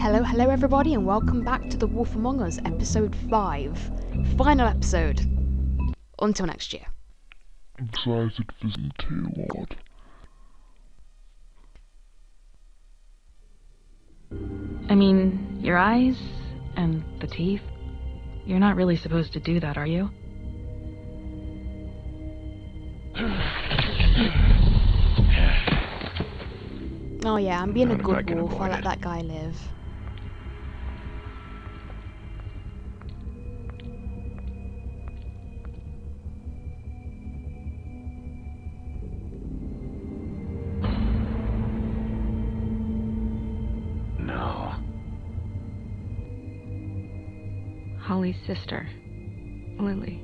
Hello everybody, and welcome back to The Wolf Among Us, episode 5. Final episode. Until next year. Excited for season 2, what? I mean, your eyes and the teeth. You're not really supposed to do that, are you? Oh yeah, I'm being Not a if I good can wolf. I avoid let it. that guy live. No. Holly's sister, Lily.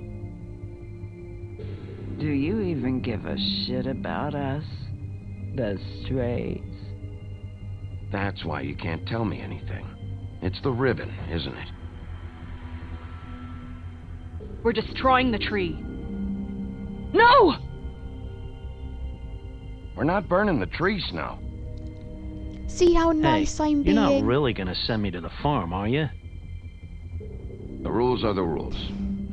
Do you even give a shit about us? The strays. That's why you can't tell me anything. It's the ribbon, isn't it? We're destroying the tree. No! We're not burning the tree, Snow. See how nice I'm You're being? not really gonna send me to the farm, are you? The rules are the rules.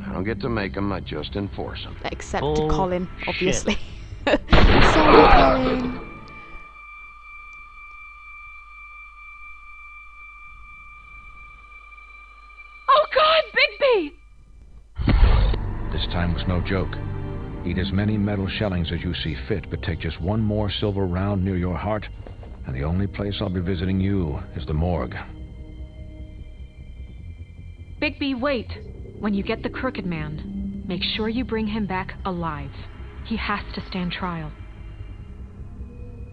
I don't get to make them, I just enforce them. Except to Oh, Colin, shit. obviously. Sorry, Colin. Oh God, Bigby! This time was no joke. Eat as many metal shellings as you see fit, but take just one more silver round near your heart, and the only place I'll be visiting you is the morgue. Bigby, wait. When you get the Crooked Man, make sure you bring him back alive. He has to stand trial.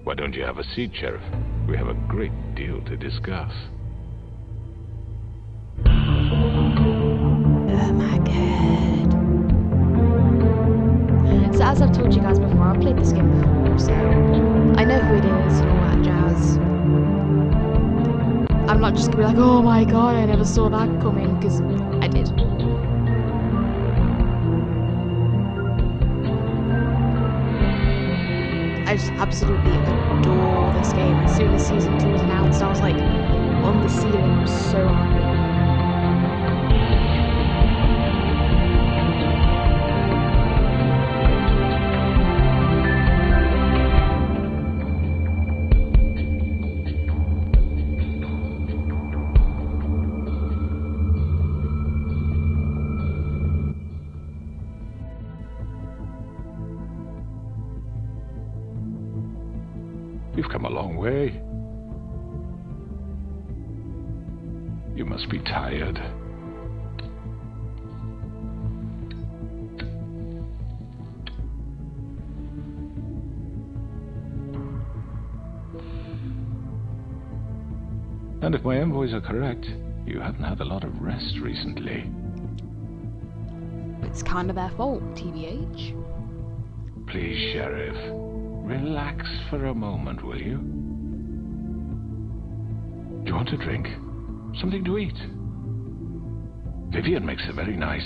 Why don't you have a seat, Sheriff? We have a great deal to discuss. Oh my god. So as I've told you guys before, I've played this game before, so I know who it is and all that jazz. I'm not just gonna be like, oh my god, I never saw that coming, because I did. I just absolutely adore this game. As soon as season 2 was announced, I was like on the ceiling, so happy. You've come a long way. You must be tired. And if my envoys are correct, you haven't had a lot of rest recently. It's kind of their fault, TBH. Please, Sheriff, relax for a moment, will you? Do you want a drink? Something to eat? Vivian makes a very nice,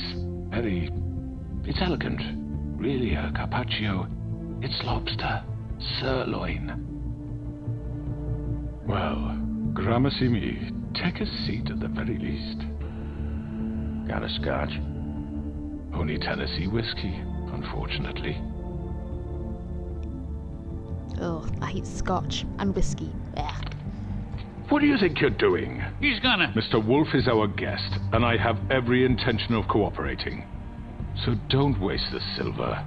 it's elegant. Really a carpaccio. It's lobster, sirloin. Well, gramercy me, take a seat at the very least. Got a scotch? Only Tennessee whiskey, unfortunately. Ugh, I hate scotch and whiskey. Ugh. What do you think you're doing? He's gonna... Mr. Wolf is our guest, and I have every intention of cooperating. So don't waste the silver.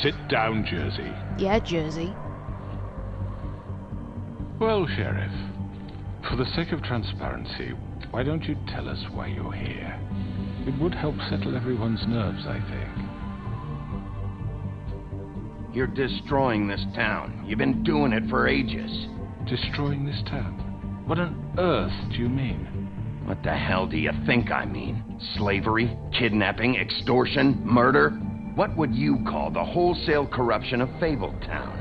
Sit down, Jersey. Yeah, Jersey. Well, Sheriff, for the sake of transparency, why don't you tell us why you're here? It would help settle everyone's nerves, I think. You're destroying this town. You've been doing it for ages. Destroying this town? What on earth do you mean? What the hell do you think I mean? Slavery, kidnapping, extortion, murder? What would you call the wholesale corruption of Fabletown?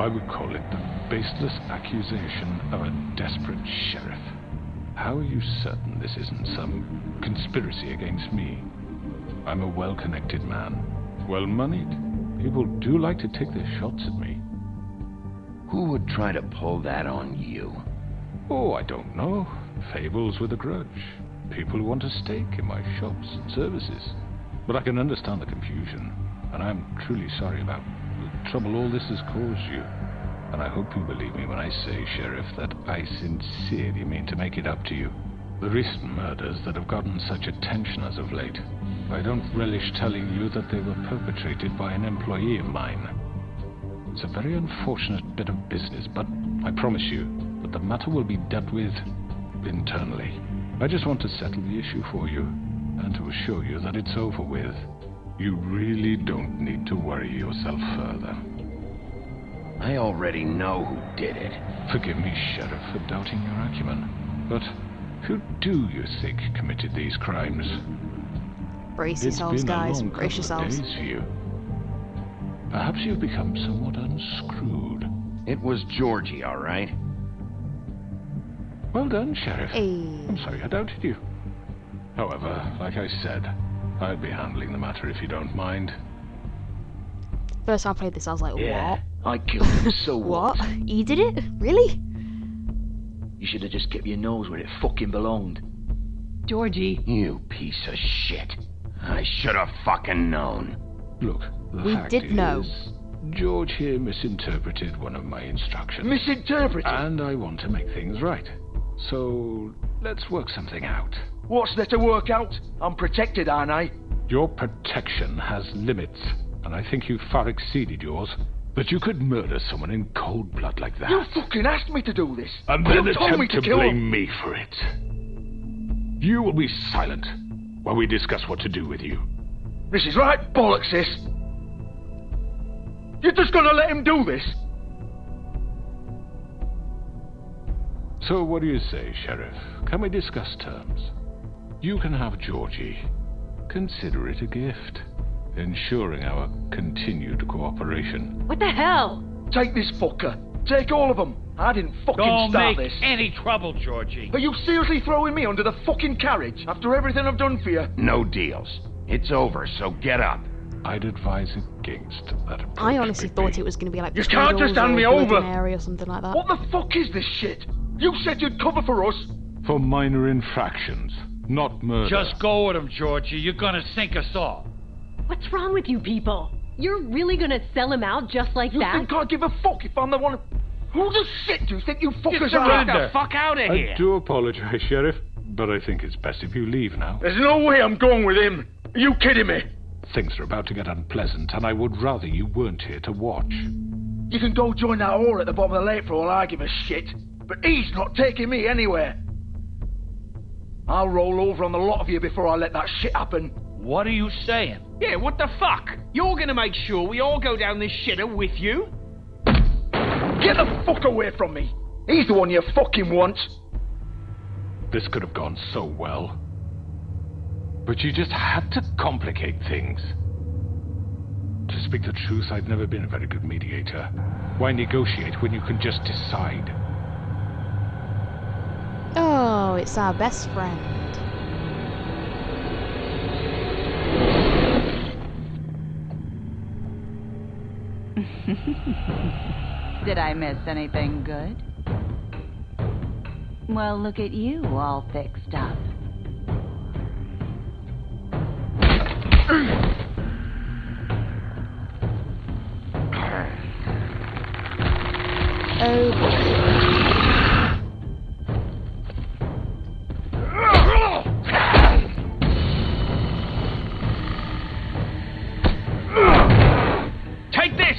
I would call it the baseless accusation of a desperate sheriff. How are you certain this isn't some conspiracy against me? I'm a well-connected man, well-moneyed. People do like to take their shots at me. Who would try to pull that on you? Oh, I don't know. Fables with a grudge. People who want a stake in my shops and services. But I can understand the confusion, and I'm truly sorry about the trouble all this has caused you. And I hope you believe me when I say, Sheriff, that I sincerely mean to make it up to you. The recent murders that have gotten such attention as of late, I don't relish telling you that they were perpetrated by an employee of mine. It's a very unfortunate bit of business, but I promise you that the matter will be dealt with internally. I just want to settle the issue for you, and to assure you that it's over with. You really don't need to worry yourself further. I already know who did it. Forgive me, Sheriff, for doubting your acumen, but who do you think committed these crimes? Brace yourselves, guys. Brace yourselves. Days for you. Perhaps you've become somewhat unscrewed. It was Georgie, all right. Well done, Sheriff. Hey. I'm sorry I doubted you. However, like I said, I'll be handling the matter if you don't mind. First time I played this, I was like, Yeah, what? I killed him, so What? You did it? Really? You should have just kept your nose where it fucking belonged. Georgie. You piece of shit. I should have fucking known. Look, the We fact did know. is, George here misinterpreted one of my instructions. Misinterpreted? And I want to make things right. So, let's work something out. What's there to work out? I'm protected, aren't I? Your protection has limits, and I think you've far exceeded yours. But you could murder someone in cold blood like that. You fucking asked me to do this. And You then told me attempt to kill blame him. me for it. You will be silent while we discuss what to do with you. This is right bollocks, this. You're just gonna let him do this? So what do you say, Sheriff? Can we discuss terms? You can have Georgie. Consider it a gift, ensuring our continued cooperation. What the hell? Take this fucker. Take all of them. I didn't fucking Don't start make this. any trouble, Georgie. Are you seriously throwing me under the fucking carriage after everything I've done for you? No deals. It's over, so get up. I'd advise against that approach. I honestly Bigby. thought it was going to be like You can't just Beatles hand or me over. Blood and Airy or something like that. What the fuck is this shit? You said you'd cover for us. For minor infractions, not murder. Just go with him, Georgie. You're gonna sink us all. What's wrong with you people? You're really gonna sell him out just like You that? think I give a fuck if I'm the one? Who the shit do you think you fuckers Get are? the fuck out of here. I do apologize, Sheriff, but I think it's best if you leave now. There's no way I'm going with him. Are you kidding me? Things are about to get unpleasant, and I would rather you weren't here to watch. You can go join that whore at the bottom of the lake for all I give a shit. But he's not taking me anywhere. I'll roll over on the lot of you before I let that shit happen. What are you saying? Yeah, what the fuck? You're gonna make sure we all go down this shitter with you? Get the fuck away from me. He's the one you fucking want. This could have gone so well. But you just had to complicate things. To speak the truth, I've never been a very good mediator. Why negotiate when you can just decide? Oh, it's our best friend. Did I miss anything good? Well, look at you, all fixed up. Oh boy. Take this!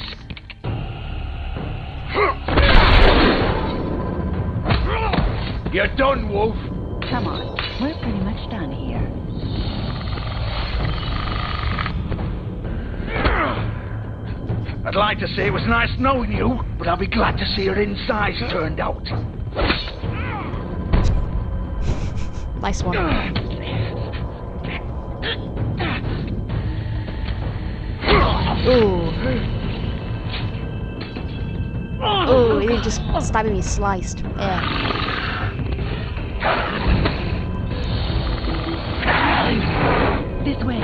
You're done, Wolf. Come on, we're pretty much done here. I'd like to say it was nice knowing you, but I'll be glad to see your insides turned out. Nice one. Ooh. Oh, he just stabbing me sliced. Yeah. This way.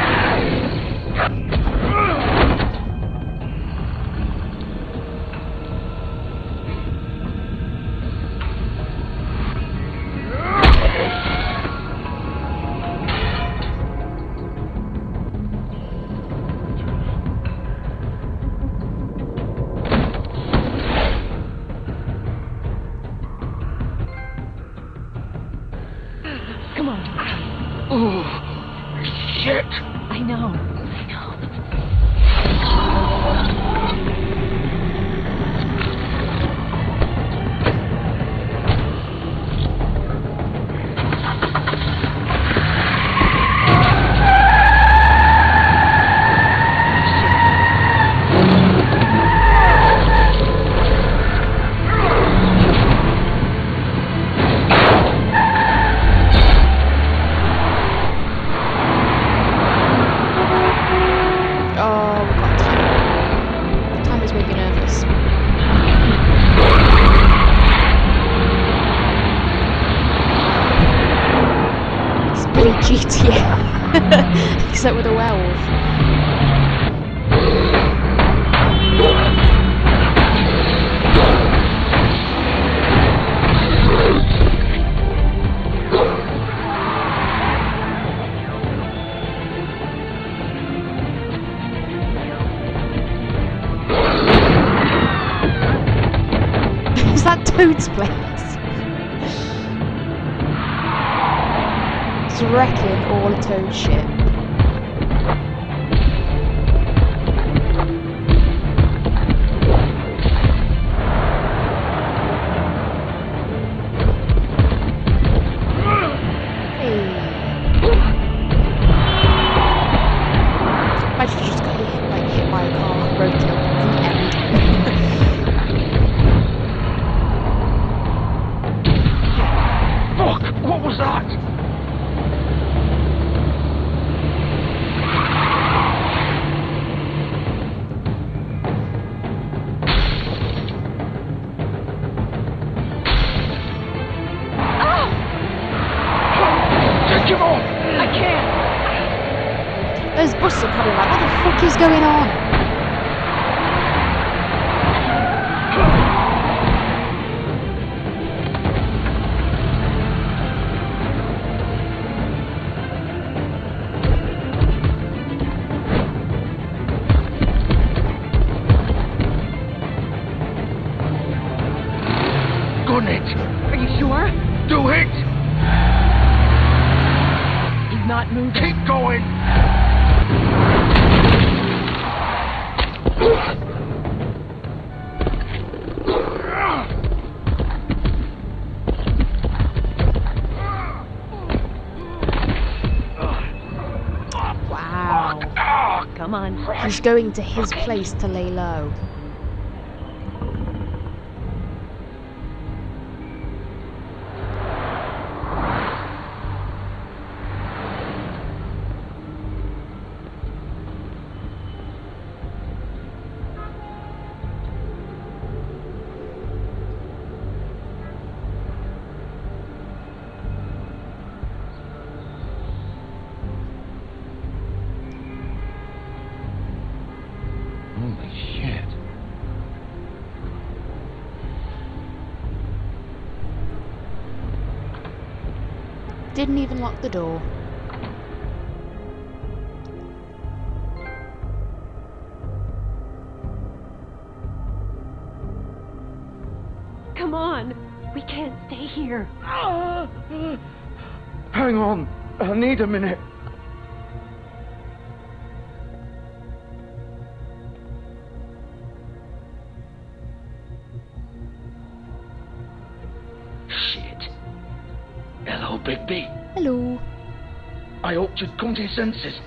basically GTA, except with a werewolf. Is that Toad's place? It's wrecking all of Toad's shit. Imagine you just got hit by a car, broke it, the end. Fuck! What was that? Take him on! I can't! Those buses are probably like, what the fuck is going on? Gun it! Are you sure? Do it! He's not moving. Keep going! Wow. Come on. He's going to his place to lay low. Holy shit. Didn't even lock the door. Come on. We can't stay here. Hang on. I need a minute. Shit. Hello, Bigby. Hello. I hoped you'd come to your senses.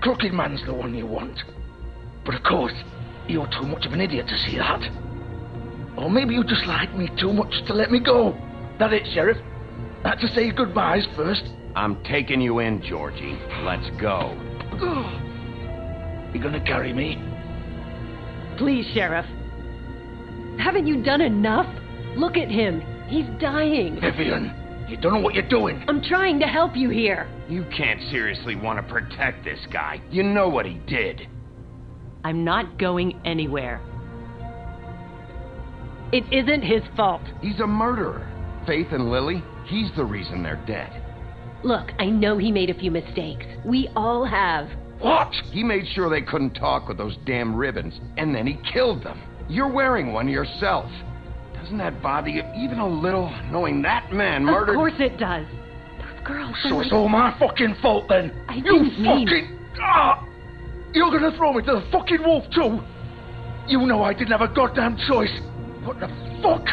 Crooked Man's the one you want. But of course, you're too much of an idiot to see that. Or maybe you just like me too much to let me go. That it, Sheriff? I had to say goodbyes first. I'm taking you in, Georgie. Let's go. You gonna carry me? Please, Sheriff. Haven't you done enough? Look at him. He's dying. Vivian, you don't know what you're doing. I'm trying to help you here. You can't seriously want to protect this guy. You know what he did. I'm not going anywhere. It isn't his fault. He's a murderer. Faith and Lily, he's the reason they're dead. Look, I know he made a few mistakes. We all have. What? He made sure they couldn't talk with those damn ribbons, and then he killed them. You're wearing one yourself. Doesn't that bother you even a little, knowing that man murdered... Of course it does. Those girls... So it's all my fucking fault then? I didn't mean... You're gonna throw me to the fucking wolf too? You know I didn't have a goddamn choice. What the fuck?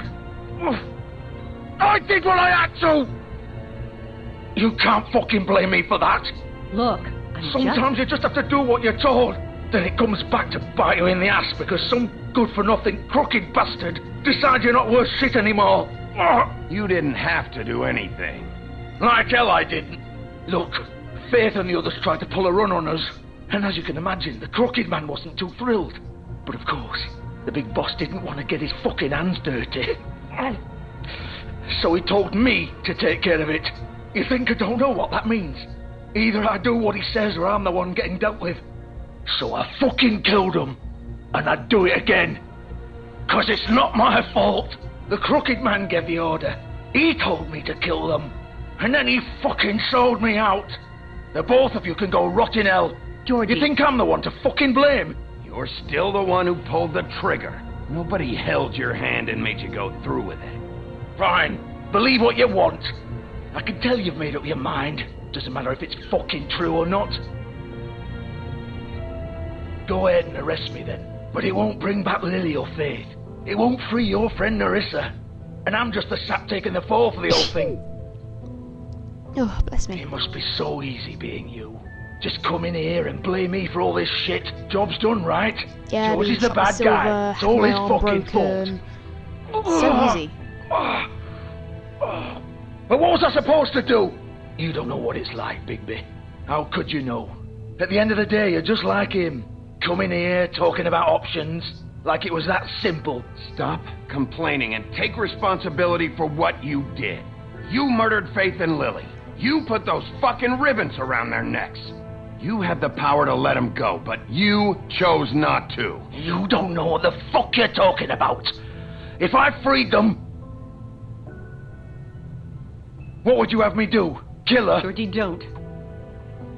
I did what I had to! You can't fucking blame me for that. Look, Sometimes you just have to do what you're told. Then it comes back to bite you in the ass because some good-for-nothing crooked bastard decides you're not worth shit anymore. You didn't have to do anything. Like hell I didn't. Look, Faith and the others tried to pull a run on us. And as you can imagine, the Crooked Man wasn't too thrilled. But of course, the big boss didn't want to get his fucking hands dirty. So he told me to take care of it. You think I don't know what that means? Either I do what he says or I'm the one getting dealt with. So I fucking killed him. And I'd do it again. 'Cause it's not my fault. The Crooked Man gave the order. He told me to kill them. And then he fucking sold me out. The both of you can go rot in hell. Georgie. You think I'm the one to fucking blame? You're still the one who pulled the trigger. Nobody held your hand and made you go through with it. Fine. Believe what you want. I can tell you've made up your mind. Doesn't matter if it's fucking true or not. Go ahead and arrest me then. But it won't bring back Lily or Faith. It won't free your friend Nerissa. And I'm just the sap taking the fall for the whole thing. Oh, bless me. It must be so easy being you. Just come in here and blame me for all this shit. Job's done, right? Yeah, George is the bad guy. It's all his fucking fault. So easy. But what was I supposed to do? You don't know what it's like, Bigby. How could you know? At the end of the day, you're just like him. Coming here, talking about options, like it was that simple. Stop complaining and take responsibility for what you did. You murdered Faith and Lily. You put those fucking ribbons around their necks. You had the power to let them go, but you chose not to. You don't know what the fuck you're talking about. If I freed them... What would you have me do? Kill her? Georgie, don't.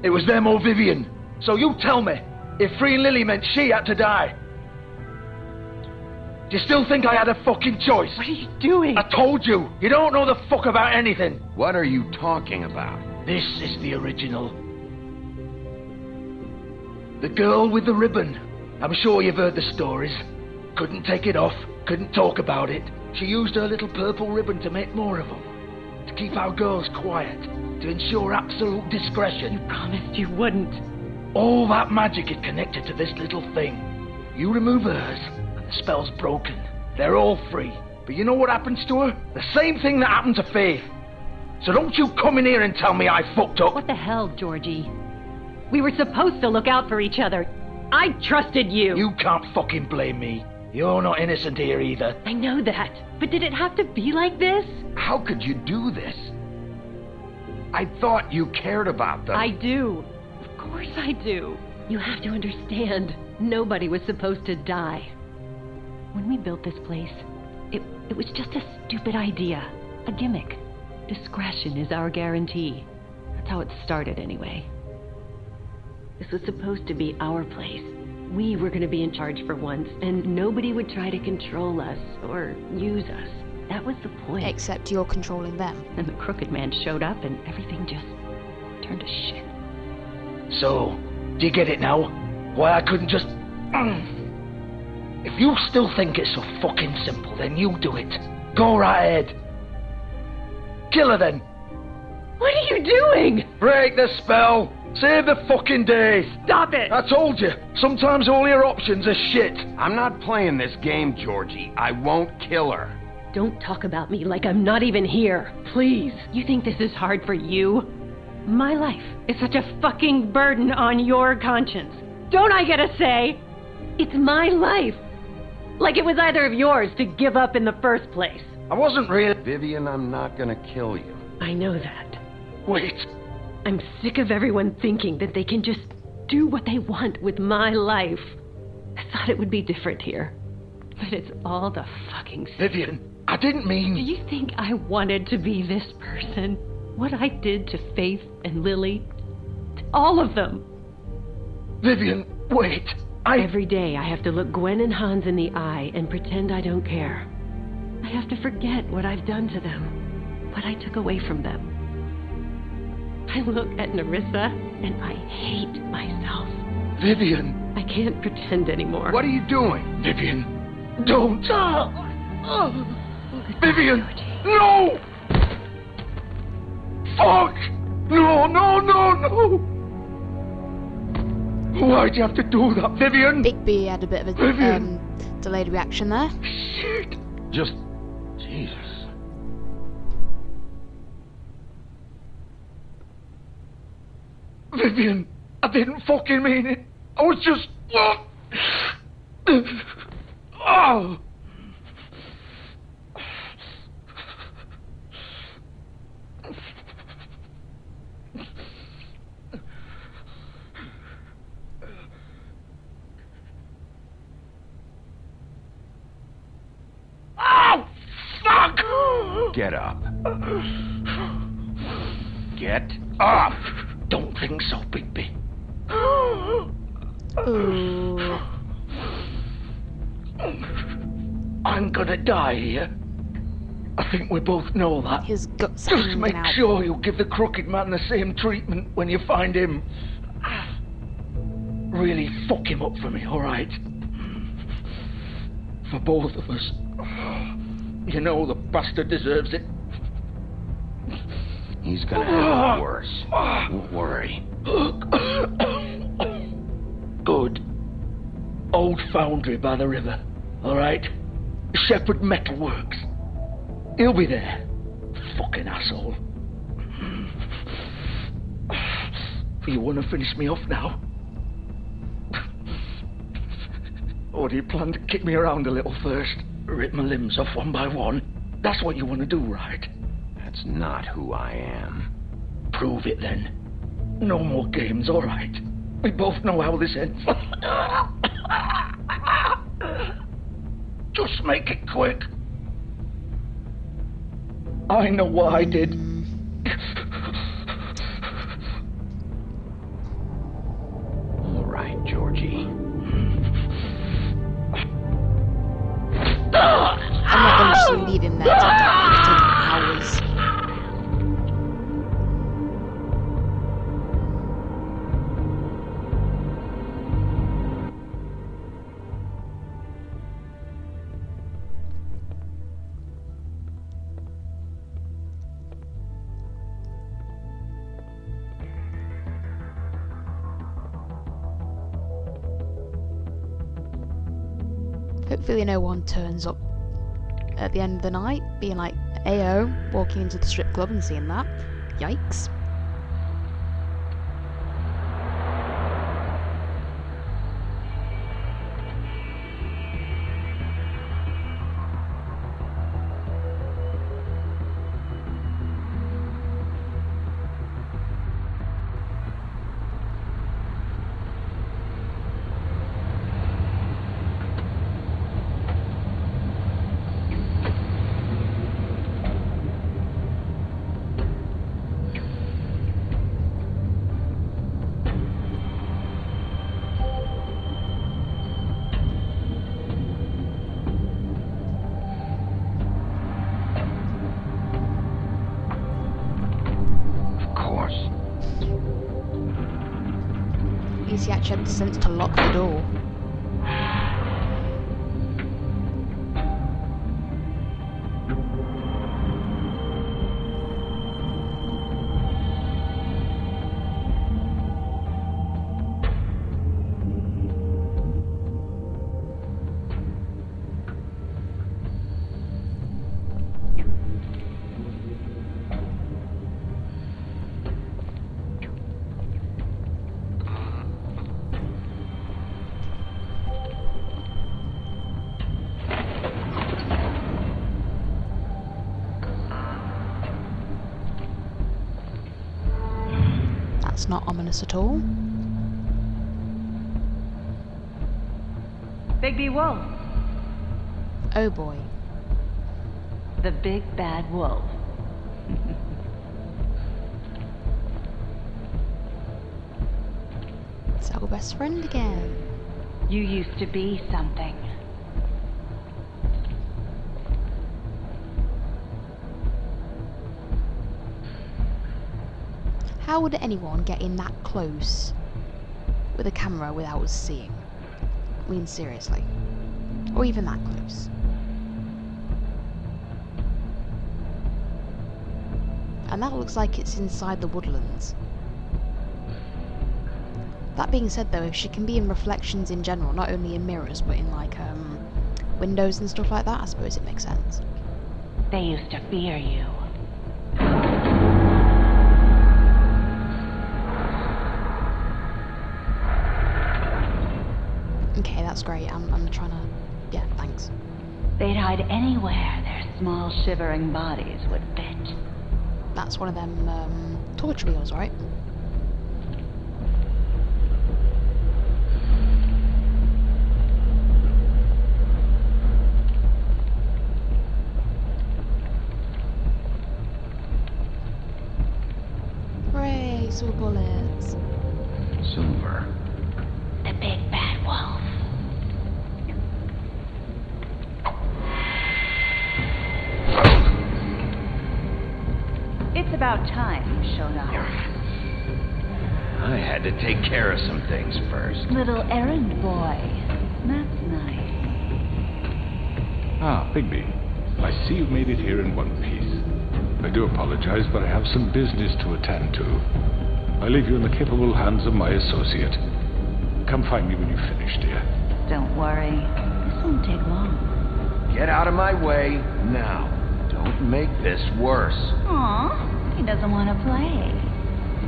It was them or Vivian. So you tell me, if freeing Lily meant she had to die, do you still think I had a fucking choice? What are you doing? I told you, you don't know the fuck about anything. What are you talking about? This is the original. The girl with the ribbon. I'm sure you've heard the stories. Couldn't take it off, couldn't talk about it. She used her little purple ribbon to make more of them. To keep our girls quiet. To ensure absolute discretion. You promised you wouldn't. All that magic is connected to this little thing. You remove hers, and the spell's broken. They're all free. But you know what happens to her? The same thing that happened to Faith. So don't you come in here and tell me I fucked up. What the hell, Georgie? We were supposed to look out for each other. I trusted you. You can't fucking blame me. You're not innocent here either. I know that. But did it have to be like this? How could you do this? I thought you cared about them. I do. Of course I do. You have to understand. Nobody was supposed to die. When we built this place, it was just a stupid idea. A gimmick. Discretion is our guarantee. That's how it started anyway. This was supposed to be our place. We were going to be in charge for once, and nobody would try to control us or use us. That was the point. Except you're controlling them. And the Crooked Man showed up, and everything just turned to shit. So, do you get it now? Why I couldn't just... If you still think it's so fucking simple, then you do it. Go right ahead. Kill her then. What are you doing? Break the spell. Save the fucking day. Stop it. I told you. Sometimes all your options are shit. I'm not playing this game, Georgie. I won't kill her. Don't talk about me like I'm not even here. Please. You think this is hard for you? My life is such a fucking burden on your conscience. Don't I get a say? It's my life. Like it was either of yours to give up in the first place. I wasn't really... Vivian, I'm not gonna kill you. I know that. Wait. I'm sick of everyone thinking that they can just do what they want with my life. I thought it would be different here. But it's all the fucking... Vivian, I didn't mean... Do you think I wanted to be this person? What I did to Faith and Lily? To all of them. Vivian, wait. Every day I have to look Gwen and Hans in the eye and pretend I don't care. I have to forget what I've done to them. What I took away from them. I look at Nerissa and I hate myself. Vivian. I can't pretend anymore. What are you doing? Vivian, don't. Vivian, no! Fuck! No, no, no, no! Why'd you have to do that, Vivian? Bigby had a bit of a delayed reaction there. Shit! Just... Jesus. Vivian, I didn't fucking mean it. I was just... Oh! Get up. Get up! Don't think so, Bigby. Ooh. I'm gonna die here. I think we both know that. His guts Just hanging make out. sure you give the crooked man the same treatment when you find him. Really fuck him up for me, alright? For both of us. You know the bastard deserves it. He's gonna have it worse. Don't worry. Good. Old foundry by the river, alright? Shepherd Metalworks. He'll be there. Fucking asshole. You want to finish me off now? Or do you plan to kick me around a little first? Rip my limbs off one by one? That's what you want to do, right? That's not who I am. Prove it then. No more games, alright? We both know how this ends. Just make it quick. I know what I did. All right, Georgie. I'm not going to just leave him there to die. It'll take hours. Hopefully no one turns up at the end of the night, being like, "Ayo," walking into the strip club and seeing that. Yikes. At least he actually had the sense to lock the door. That's not ominous at all. Bigby Wolf. Oh boy. The big bad wolf. It's our best friend again. You used to be something. How would anyone get in that close with a camera without us seeing? I mean, seriously. Or even that close. And that looks like it's inside the woodlands. That being said though, if she can be in reflections in general, not only in mirrors, but in like windows and stuff like that, I suppose it makes sense. They used to fear you. Okay, that's great. I'm trying to... yeah, thanks. They'd hide anywhere their small shivering bodies would fit. That's one of them torture wheels, right? silver bullets. Silver. The big bad wolf. It's about time you showed up. I had to take care of some things first. Little errand boy. That's nice. Ah, Bigby. I see you've made it here in one piece. I do apologize, but I have some business to attend to. I leave you in the capable hands of my associate. Come find me when you've finished, dear. Don't worry. This won't take long. Get out of my way now. Don't make this worse. Aw, he doesn't want to play.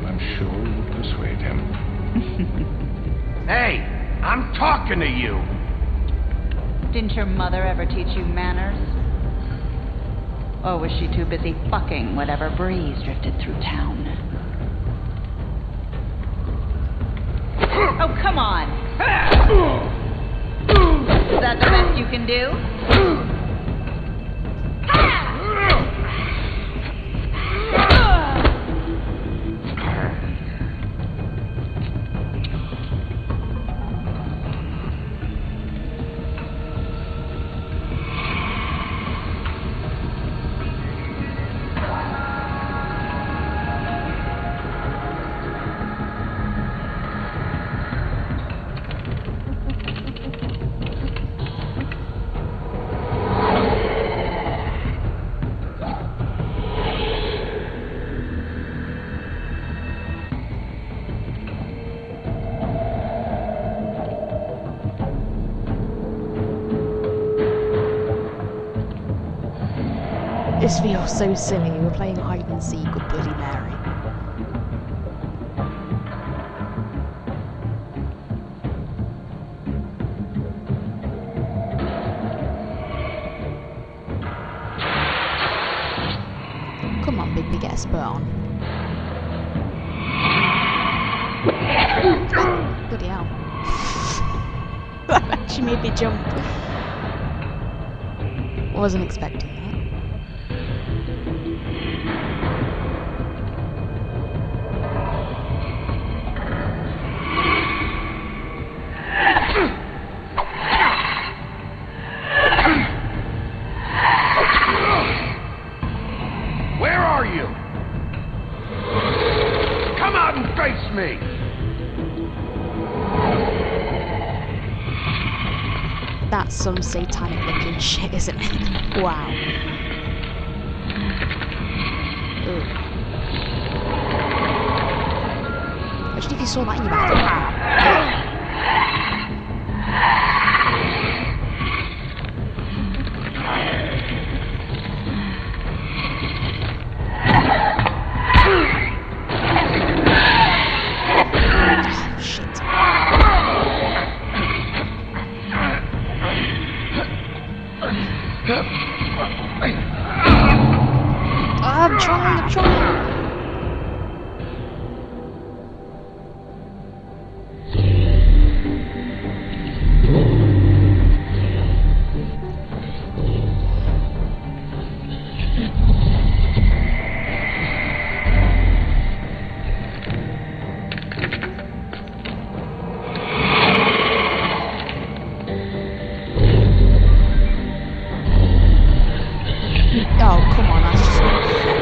I'm sure you'll persuade him. Hey, I'm talking to you. Didn't your mother ever teach you manners? Or was she too busy fucking whatever breeze drifted through town? Oh, come on! Is that the best you can do? This feels so silly. We're playing hide and seek with Bloody Mary. Come on, Bigby, get a spurt on. Bloody hell. That actually made me jump. Wasn't expecting that. Where are you? Come out and face me! That's some satanic looking shit, isn't it? Wow. Ugh. Imagine if you saw that in your back. I'm trying. Oh, come on, that's just not fair.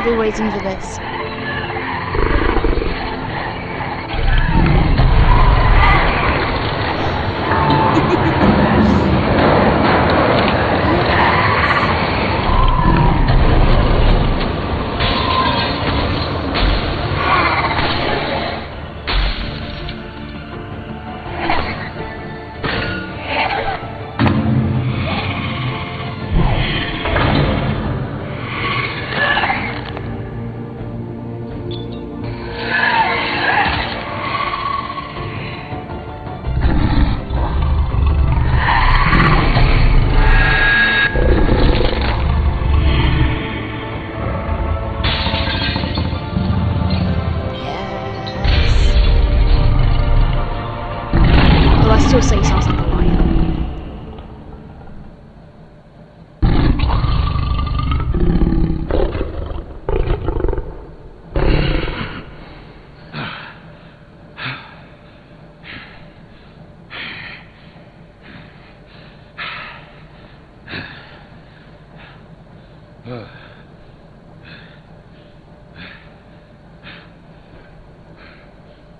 been waiting for this. Still say sounds like a lion.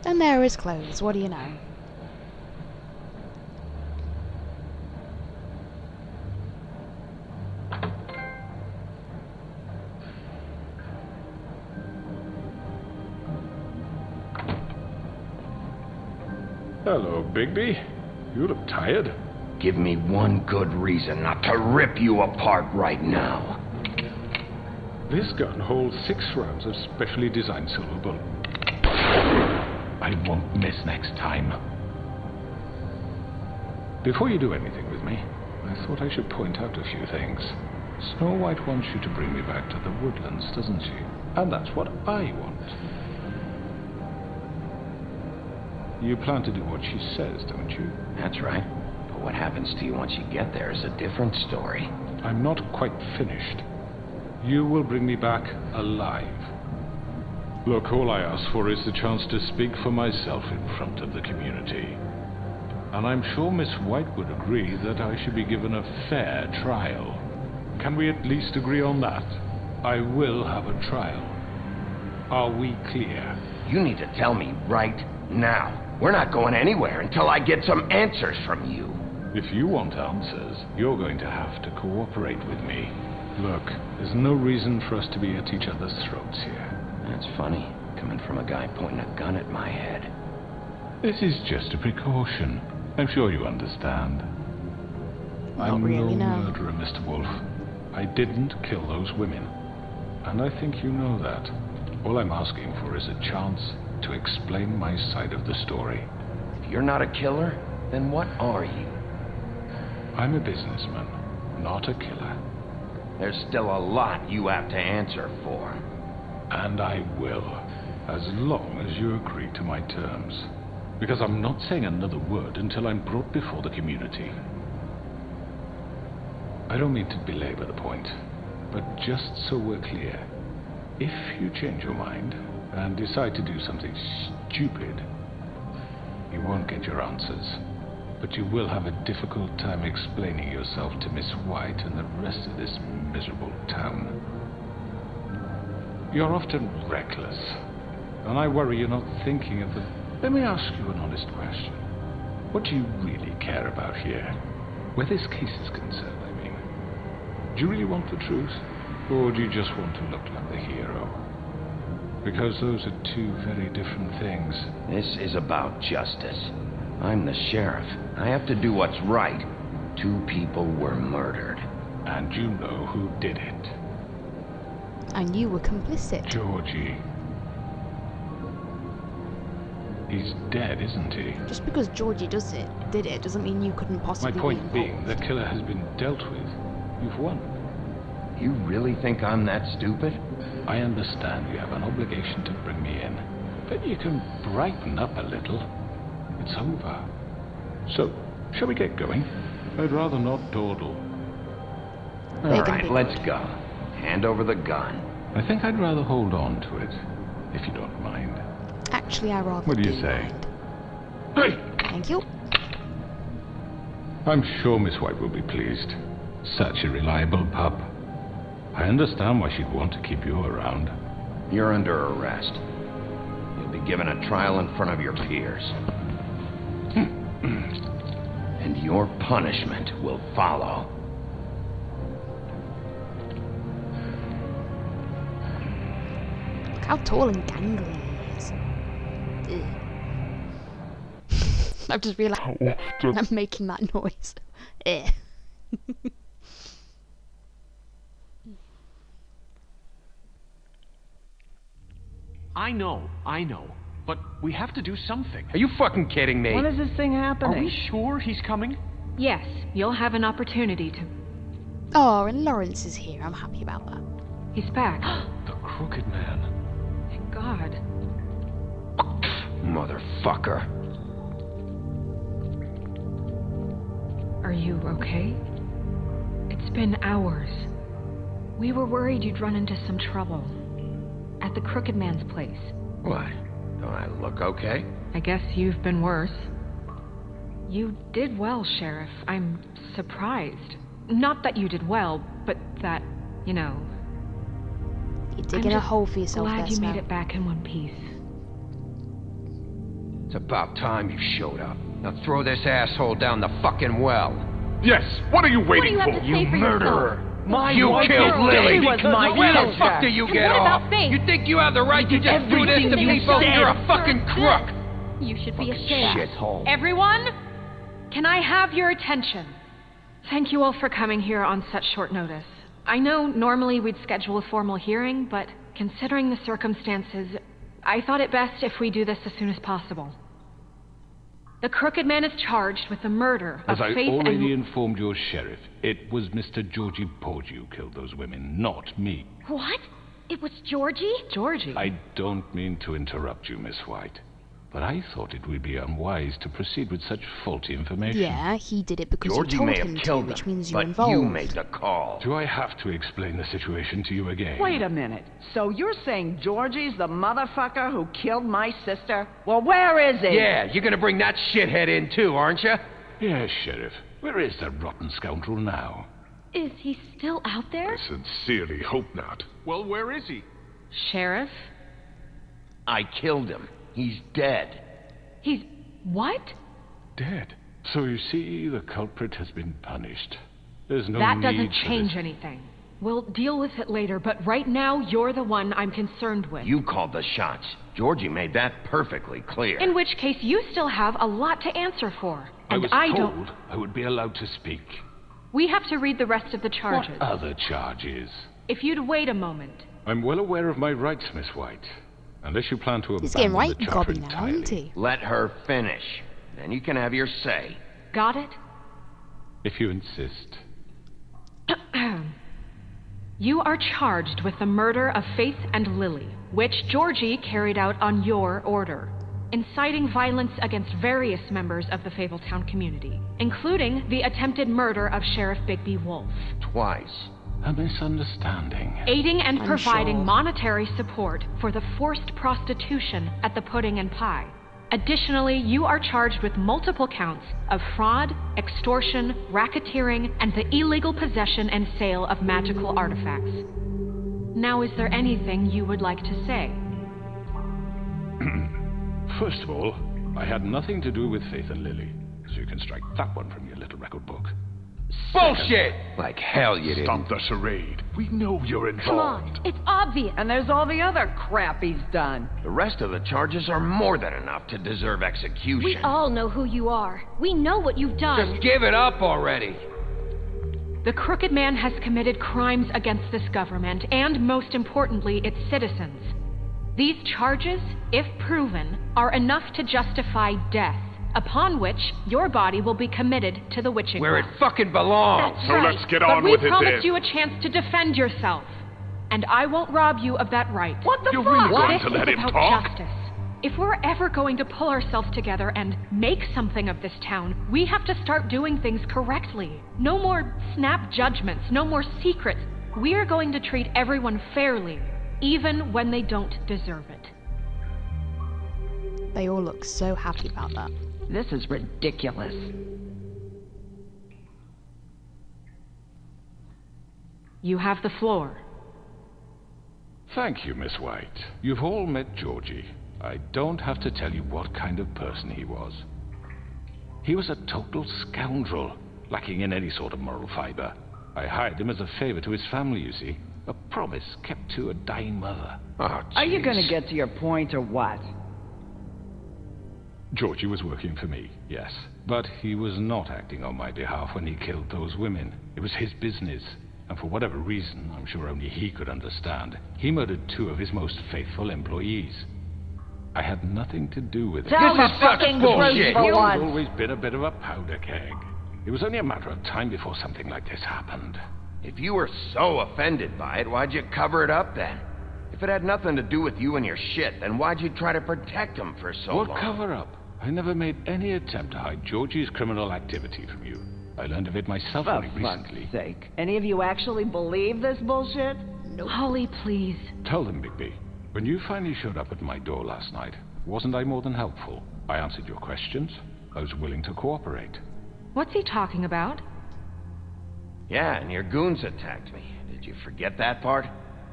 And there are his clothes, what do you know? Hello, Bigby. You look tired. Give me one good reason not to rip you apart right now. This gun holds 6 rounds of specially designed silver bullet. I won't miss next time. Before you do anything with me, I thought I should point out a few things. Snow White wants you to bring me back to the woodlands, doesn't she? And that's what I want. You plan to do what she says, don't you? That's right. But what happens to you once you get there is a different story. I'm not quite finished. You will bring me back alive. Look, all I ask for is the chance to speak for myself in front of the community. And I'm sure Miss White would agree that I should be given a fair trial. Can we at least agree on that? I will have a trial. Are we clear? You need to tell me right now. We're not going anywhere until I get some answers from you. If you want answers, you're going to have to cooperate with me. Look, there's no reason for us to be at each other's throats here. That's funny, coming from a guy pointing a gun at my head. This is just a precaution. I'm sure you understand. I'm really, no no. murderer, Mr. Wolf. I didn't kill those women. And I think you know that. All I'm asking for is a chance to explain my side of the story. If you're not a killer, then what are you? I'm a businessman, not a killer. There's still a lot you have to answer for. And I will, as long as you agree to my terms. Because I'm not saying another word until I'm brought before the community. I don't mean to belabor the point, but just so we're clear, if you change your mind and decide to do something stupid, you won't get your answers. But you will have a difficult time explaining yourself to Miss White and the rest of this miserable town. You're often reckless, and I worry you're not thinking of the... Let me ask you an honest question. What do you really care about here? Where this case is concerned, I mean. Do you really want the truth? Or do you just want to look like the hero? Because those are two very different things. This is about justice. I'm the sheriff. I have to do what's right. 2 people were murdered. And you know who did it. And you were complicit. Georgie. He's dead, isn't he? Just because Georgie did it, doesn't mean you couldn't possibly My point be being, the killer has been dealt with. You've won. You really think I'm that stupid? I understand you have an obligation to bring me in. But you can brighten up a little. It's over. So, shall we get going? I'd rather not dawdle. All right, let's go. Hand over the gun. I think I'd rather hold on to it, if you don't mind. Actually, I rather What do you say? Hey! Thank you. I'm sure Miss White will be pleased. Such a reliable pup. I understand why she'd want to keep you around. You're under arrest. You'll be given a trial in front of your peers. And your punishment will follow. Look how tall and gangly he is. Ugh. I've just realised I'm making that noise. Ugh. I know. But we have to do something. Are you fucking kidding me? When is this thing happening? Are we sure he's coming? Yes, you'll have an opportunity to... Oh, and Lawrence is here. I'm happy about that. He's back. The Crooked Man. Thank God. Motherfucker. Are you okay? It's been hours. We were worried you'd run into some trouble. At the Crooked Man's place. Why? Don't I look okay? I guess you've been worse. You did well, Sheriff. I'm surprised. Not that you did well, but that, you know... You're digging a hole for yourself glad there, you Snow. made it back in one piece. It's about time you showed up. Now throw this asshole down the fucking well. Yes, what are you waiting What do you have for? to say for murderer! yourself? You killed Lily! was my Where the sister. fuck do you And get what off? about Faith? You think you have the right to just do this to Everything you people? said. You're a fucking crook! You should be ashamed. Shithole. Everyone, can I have your attention? Thank you all for coming here on such short notice. I know normally we'd schedule a formal hearing, but considering the circumstances, I thought it best if we do this as soon as possible. The Crooked Man is charged with the murder of As I Faith already and... informed your sheriff, it was Mr. Georgie Porgy who killed those women, not me. What? It was Georgie? Georgie? I don't mean to interrupt you, Miss White, but I thought it would be unwise to proceed with such faulty information. Yeah, he did it because Georgie you may told have him to, killed which them, means you're but involved. you made the call. Do I have to explain the situation to you again? Wait a minute. So you're saying Georgie's the motherfucker who killed my sister? Well, where is he? Yeah, you're gonna bring that shithead in too, aren't you? Yes, Sheriff. Where is that rotten scoundrel now? Is he still out there? I sincerely hope not. Well, where is he? Sheriff? I killed him. He's dead. He's... what? Dead. So you see, the culprit has been punished. There's no That need doesn't for change this. anything. We'll deal with it later, but right now, you're the one I'm concerned with. You called the shots. Georgie made that perfectly clear. In which case, you still have a lot to answer for. And I was don't... told I would be allowed to speak. We have to read the rest of the charges. What other charges? If you'd wait a moment. I'm well aware of my rights, Miss White. Unless you plan to He's getting abandon right the charge gobby now, isn't he? Let her finish. Then you can have your say. Got it? If you insist. You are charged with the murder of Faith and Lily, which Georgie carried out on your order, inciting violence against various members of the Fabletown community, including the attempted murder of Sheriff Bigby Wolf. Twice. A misunderstanding. Aiding and I'm providing sure. monetary support for the forced prostitution at the Pudding and Pie. Additionally, you are charged with multiple counts of fraud, extortion, racketeering, and the illegal possession and sale of magical artifacts. Now, is there anything you would like to say? First of all, I had nothing to do with Faith and Lily, so you can strike that one from your little record book. Bullshit! Like hell you didn't. Stop the charade. We know you're involved. Come on, it's obvious. And there's all the other crap he's done. The rest of the charges are more than enough to deserve execution. We all know who you are. We know what you've done. Just give it up already. The Crooked Man has committed crimes against this government and, most importantly, its citizens. These charges, if proven, are enough to justify death, upon which your body will be committed to the witching Where it well. fucking belongs. That's So right. let's get but on we with it promised then. you a chance to defend yourself, and I won't rob you of that right. What the You're fuck? really going This to let is him about talk? justice. If we're ever going to pull ourselves together and make something of this town, we have to start doing things correctly. No more snap judgments, no more secrets. We are going to treat everyone fairly, even when they don't deserve it. They all look so happy about that. This is ridiculous. You have the floor. Thank you, Miss White. You've all met Georgie. I don't have to tell you what kind of person he was. He was a total scoundrel, lacking in any sort of moral fiber. I hired him as a favor to his family, you see. A promise kept to a dying mother. Oh, Are you gonna get to your point or what? Georgie was working for me, yes. But he was not acting on my behalf when he killed those women. It was his business. And for whatever reason, I'm sure only he could understand, he murdered 2 of his most faithful employees. I had nothing to do with it. Tell the fucking truth for He's once. always been a bit of a powder keg. It was only a matter of time before something like this happened. If you were so offended by it, why'd you cover it up then? If it had nothing to do with you and your shit, then why'd you try to protect him for so long? What cover up? I never made any attempt to hide Georgie's criminal activity from you. I learned of it myself For only fuck's recently. sake. Any of you actually believe this bullshit? Holly, please. Tell them, Bigby. When you finally showed up at my door last night, wasn't I more than helpful? I answered your questions. I was willing to cooperate. What's he talking about? Yeah, and your goons attacked me. Did you forget that part?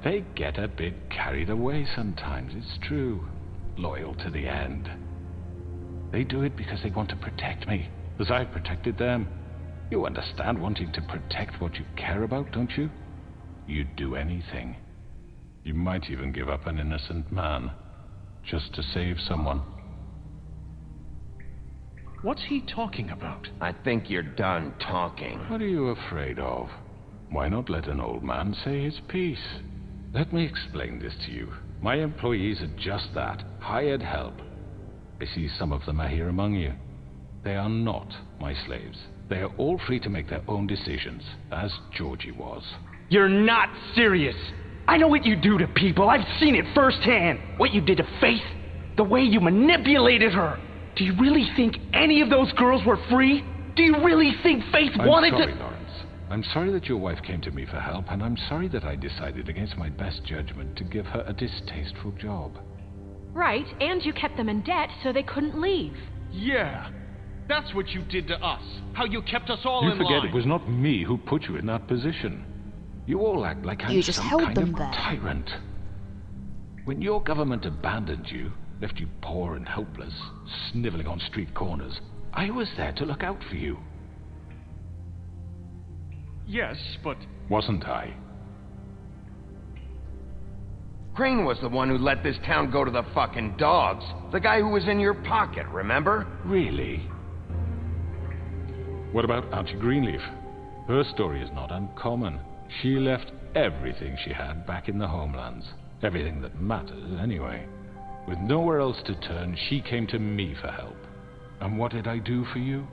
They get a bit carried away sometimes, it's true. Loyal to the end. They do it because they want to protect me, as I've protected them. You understand wanting to protect what you care about, don't you? You'd do anything. You might even give up an innocent man, just to save someone. What's he talking about? I think you're done talking. What are you afraid of? Why not let an old man say his piece? Let me explain this to you. My employees are just that, hired help. I see some of them are here among you. They are not my slaves. They are all free to make their own decisions, as Georgie was. You're not serious. I know what you do to people. I've seen it firsthand. What you did to Faith. The way you manipulated her. Do you really think any of those girls were free? Do you really think Faith wanted I'm sorry, to... Lawrence. I'm sorry that your wife came to me for help, and I'm sorry that I decided against my best judgment to give her a distasteful job. Right, and you kept them in debt so they couldn't leave. Yeah. That's what you did to us. How you kept us all You in forget line. it was not me who put you in that position. You all act like I'm You just some held kind them of there. tyrant. When your government abandoned you, left you poor and helpless, sniveling on street corners, I was there to look out for you. Yes, but... Wasn't I? Crane was the one who let this town go to the fucking dogs. The guy who was in your pocket, remember? Really? What about Auntie Greenleaf? Her story is not uncommon. She left everything she had back in the homelands. Everything that matters, anyway. With nowhere else to turn, she came to me for help. And what did I do for you?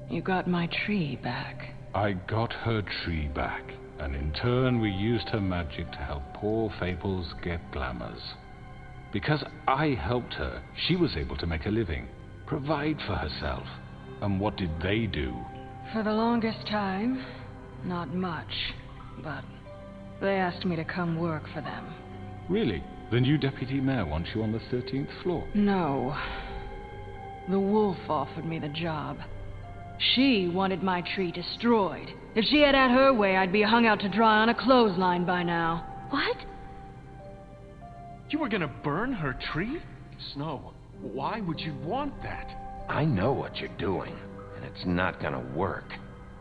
You got my tree back. I got her tree back, and in turn we used her magic to help poor Fables get glamours. Because I helped her, she was able to make a living, provide for herself. And what did they do? For the longest time, not much, but they asked me to come work for them. Really? The new deputy mayor wants you on the 13th floor. No. The wolf offered me the job. She wanted my tree destroyed. If she had her way, I'd be hung out to dry on a clothesline by now. What? You were gonna burn her tree? Snow, why would you want that? I know what you're doing, and it's not gonna work.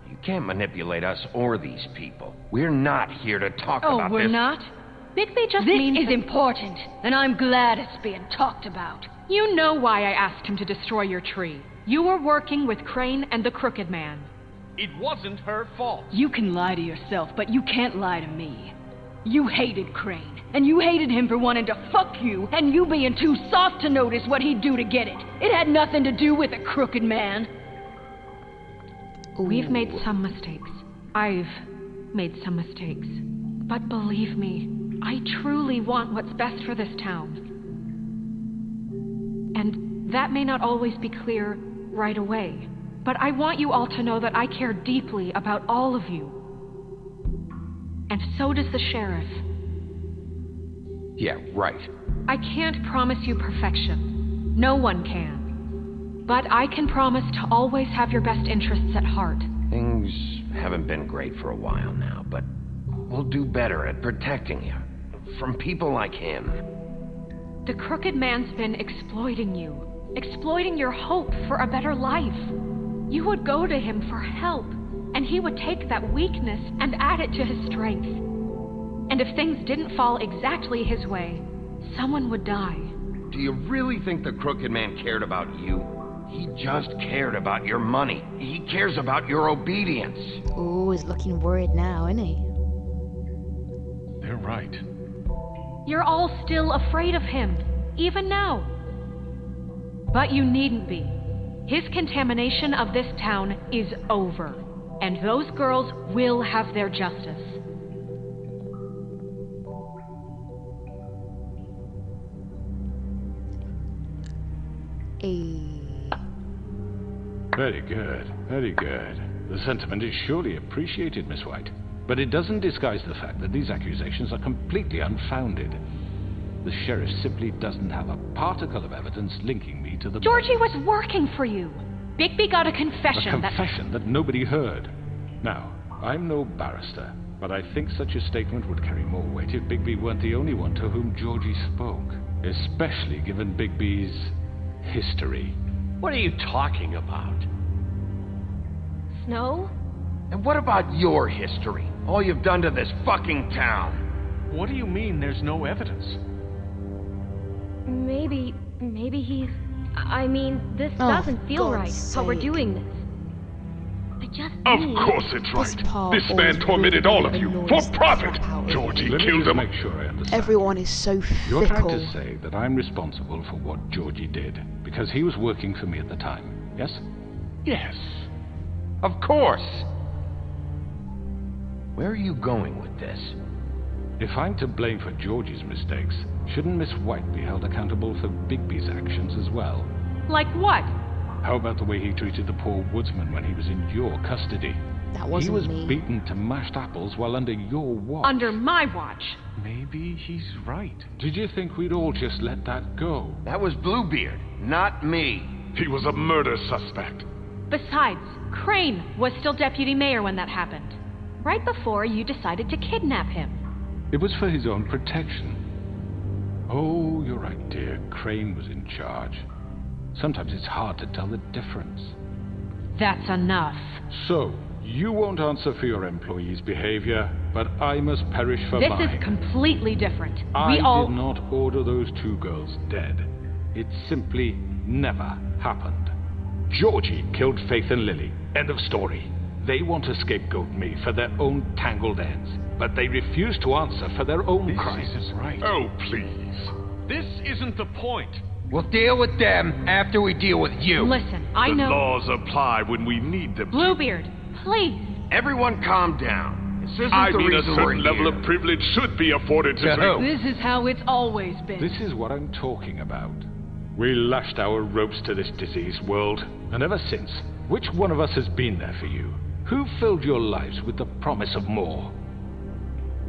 You can't manipulate us or these people. We're not here to talk about Oh, we're this. not? Bigby just This means is that- important, and I'm glad it's being talked about. You know why I asked him to destroy your tree. You were working with Crane and the Crooked Man. It wasn't her fault. You can lie to yourself, but you can't lie to me. You hated Crane, and you hated him for wanting to fuck you, and you being too soft to notice what he'd do to get it. It had nothing to do with the Crooked Man. We've made some mistakes. I've made some mistakes. But believe me, I truly want what's best for this town. And that may not always be clear right away. But I want you all to know that I care deeply about all of you. And so does the sheriff. Yeah, right. I can't promise you perfection. No one can. But I can promise to always have your best interests at heart. Things haven't been great for a while now, but we'll do better at protecting you. from people like him. The crooked man's been exploiting you. Exploiting your hope for a better life. You would go to him for help, and he would take that weakness and add it to his strength. And if things didn't fall exactly his way, someone would die. Do you really think the crooked man cared about you? He just cared about your money. He cares about your obedience. Oh, he's looking worried now, isn't he? They're right. You're all still afraid of him, even now. But you needn't be. His contamination of this town is over, and those girls will have their justice. Very good, very good. The sentiment is surely appreciated, Miss White. But it doesn't disguise the fact that these accusations are completely unfounded. The sheriff simply doesn't have a particle of evidence linking me to the... Georgie was working for you. Bigby got a confession that nobody heard. Now, I'm no barrister, but I think such a statement would carry more weight if Bigby weren't the only one to whom Georgie spoke. Especially given Bigby's history. What are you talking about? Snow? And what about your history? All you've done to this fucking town. What do you mean there's no evidence? Maybe he's... I mean, this Oh, doesn't feel God's right, how we're sake. doing this. I just Of need... course it's right. part This man always tormented really all of you annoys for the profit. crap out of me. Georgie Let me killed just him. make sure I understand. Everyone is so You're trying fickle. to say that I'm responsible for what Georgie did, because he was working for me at the time, yes? Yes. Of course. Where are you going with this? If I'm to blame for Georgie's mistakes, shouldn't Miss White be held accountable for Bigby's actions as well? Like what? How about the way he treated the poor woodsman when he was in your custody? That wasn't He was me. beaten to mashed apples while under your watch. Under my watch. Maybe he's right. Did you think we'd all just let that go? That was Bluebeard, not me. He was a murder suspect. Besides, Crane was still deputy mayor when that happened. Right before you decided to kidnap him. It was for his own protection. Oh, you're right, dear. Crane was in charge. Sometimes it's hard to tell the difference. That's enough. So, you won't answer for your employees' behavior, but I must perish for mine. This is completely different. I We all... did not order those two girls dead. It simply never happened. Georgie killed Faith and Lily. End of story. They want to scapegoat me for their own tangled ends, but they refuse to answer for their own crimes. This isn't right. Oh, please. This isn't the point. We'll deal with them after we deal with you. Listen, I The know... laws apply when we need them. Bluebeard, please. Everyone calm down. This isn't I the mean, a reason we're certain level here. of privilege should be afforded to To drink. who? This is how it's always been. This is what I'm talking about. We lashed our ropes to this diseased world, and ever since, which one of us has been there for you? Who filled your lives with the promise of more?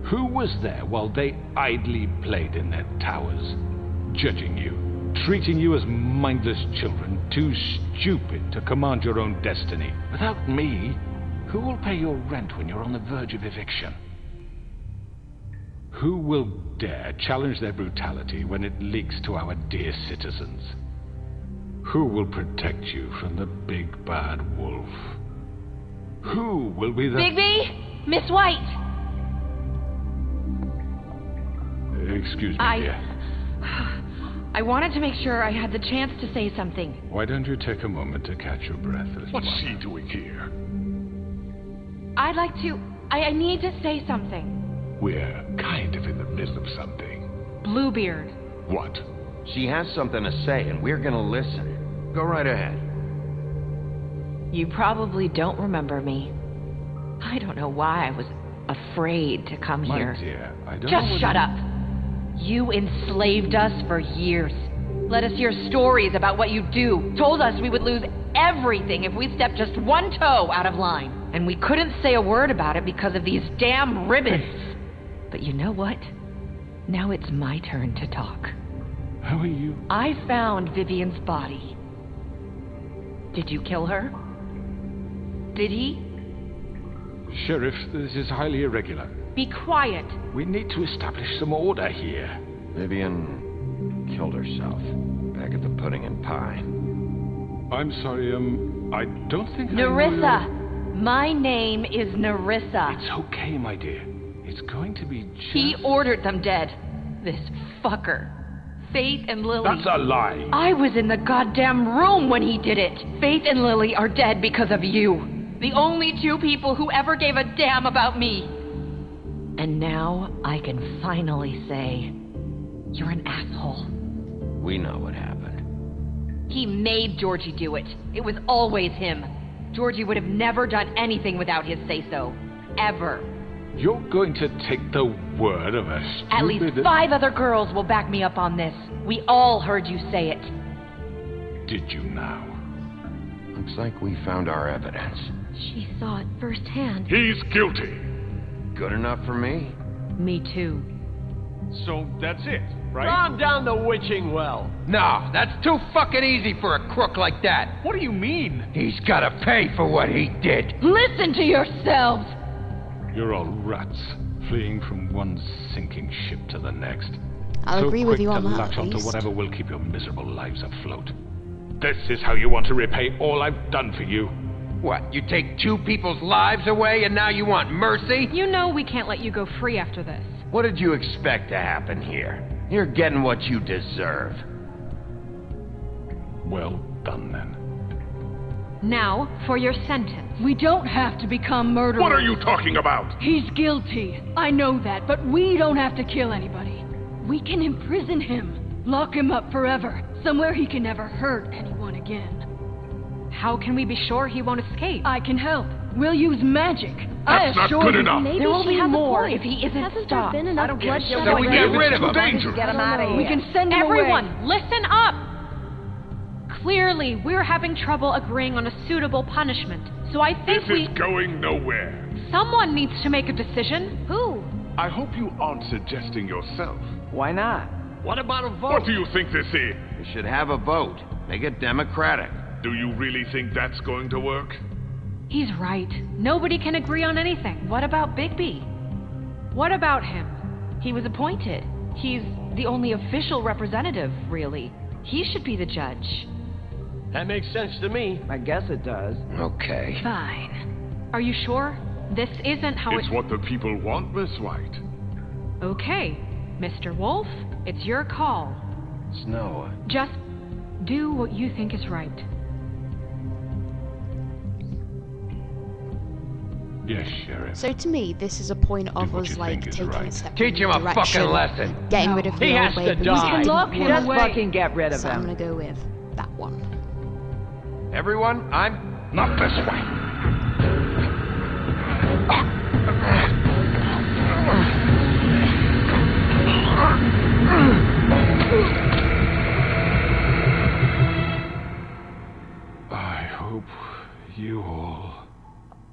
Who was there while they idly played in their towers, judging you, treating you as mindless children, too stupid to command your own destiny? Without me, who will pay your rent when you're on the verge of eviction? Who will dare challenge their brutality when it leaks to our dear citizens? Who will protect you from the big bad wolf? Who will be the... Bigby! Miss White! Excuse me, dear. I wanted to make sure I had the chance to say something. Why don't you take a moment to catch your breath? What's she doing here? I'd like to... I need to say something. We're kind of in the midst of something. Bluebeard. What? She has something to say, and we're gonna listen. Go right ahead. You probably don't remember me. I don't know why I was afraid to come My here. dear, I don't know Just what shut you- up. You enslaved us for years. Let us hear stories about what you do. Told us we would lose everything if we stepped just one toe out of line. And we couldn't say a word about it because of these damn ribbons. But you know what? Now it's my turn to talk. How are you? I found Vivian's body. Did you kill her? Did he? Sheriff, this is highly irregular. Be quiet. We need to establish some order here. Vivian killed herself back at the Pudding and Pie. I'm sorry, I don't think Nerissa! My name is Nerissa. It's okay, my dear. It's going to be just... He ordered them dead. This fucker. Faith and Lily... That's a lie. I was in the goddamn room when he did it. Faith and Lily are dead because of you. The only two people who ever gave a damn about me. And now I can finally say, you're an asshole. We know what happened. He made Georgie do it. It was always him. Georgie would have never done anything without his say-so. Ever. You're going to take the word of a stupid... At least 5 other girls will back me up on this. We all heard you say it. Did you now? Looks like we found our evidence. She saw it firsthand. He's guilty. Good enough for me. Me too. So that's it, right? Calm down the witching well. No, that's too fucking easy for a crook like that. What do you mean? He's gotta pay for what he did. Listen to yourselves! You're all rats, fleeing from one sinking ship to the next. I'll agree with you on that, latch at onto least. whatever will keep your miserable lives afloat. This is how you want to repay all I've done for you. What, you take 2 people's lives away and now you want mercy? You know we can't let you go free after this. What did you expect to happen here? You're getting what you deserve. Well done, then. Now, for your sentence. We don't have to become murderers. What are you talking about? He's guilty. I know that, but we don't have to kill anybody. We can imprison him. Lock him up forever. Somewhere he can never hurt anyone again. How can we be sure he won't escape? I can help. We'll use magic. That's not good enough. Maybe There will she be has more a point. if he isn't Hasn't stopped. there been enough bloodshed? So we get rid of him. Dangerous. Get him out of here. We can send him Everyone, away. listen up! Clearly, we're having trouble agreeing on a suitable punishment. So I think This is going nowhere. someone needs to make a decision. Who? I hope you aren't suggesting yourself. Why not? What about a vote? What do you think this is? We should have a vote. Make it democratic. Do you really think that's going to work? He's right. Nobody can agree on anything. What about Bigby? What about him? He was appointed. He's the only official representative, really. He should be the judge. That makes sense to me. I guess it does. Okay. Fine. Are you sure? This isn't how It's what the people want, Miss White. Okay, Mr. Wolf, it's your call. Snow. Just do what you think is right. Yes, Sheriff. So to me, this is a point of what us you like think is taking right. a step Teach in him the a direction, fucking lesson. getting rid of the He old has way to of doing die. things. We can lock him Just away. fucking get rid of So I'm him. gonna go with that one. Everyone, I'm not this way. I hope you all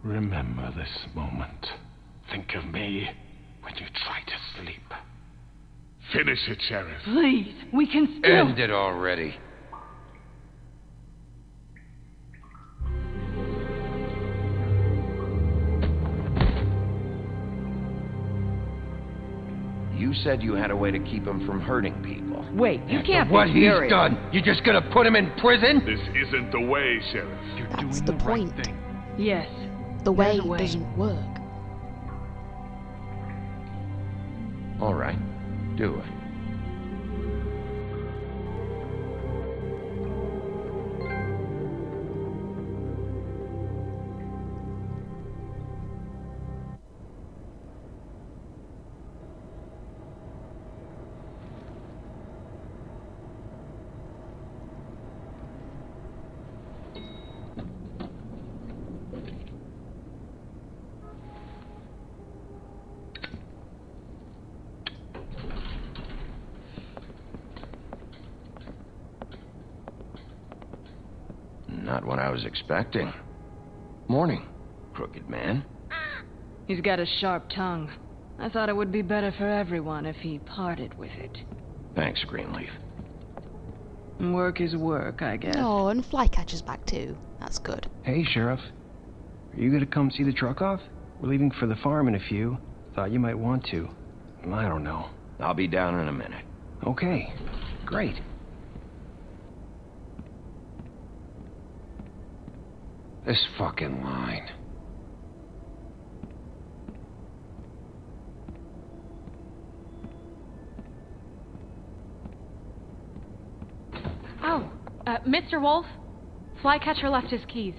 remember this moment. Think of me when you try to sleep. Finish it, Sheriff. Please, we can still... End it already. You said you had a way to keep him from hurting people. Wait, you After can't what be he's serious. done, you just gonna put him in prison? This isn't the way, Sheriff. That's the point. Yes. The way There's a way. doesn't work. All right, do it. Not what I was expecting. Morning, crooked man. He's got a sharp tongue. I thought it would be better for everyone if he parted with it. Thanks, Greenleaf. Work is work, I guess. Oh, and Flycatcher's back too. That's good. Hey, Sheriff. Are you gonna come see the truck off? We're leaving for the farm in a few. Thought you might want to. I don't know. I'll be down in a minute. Okay, great. This fucking line. Oh, Mr. Wolf? Flycatcher left his keys.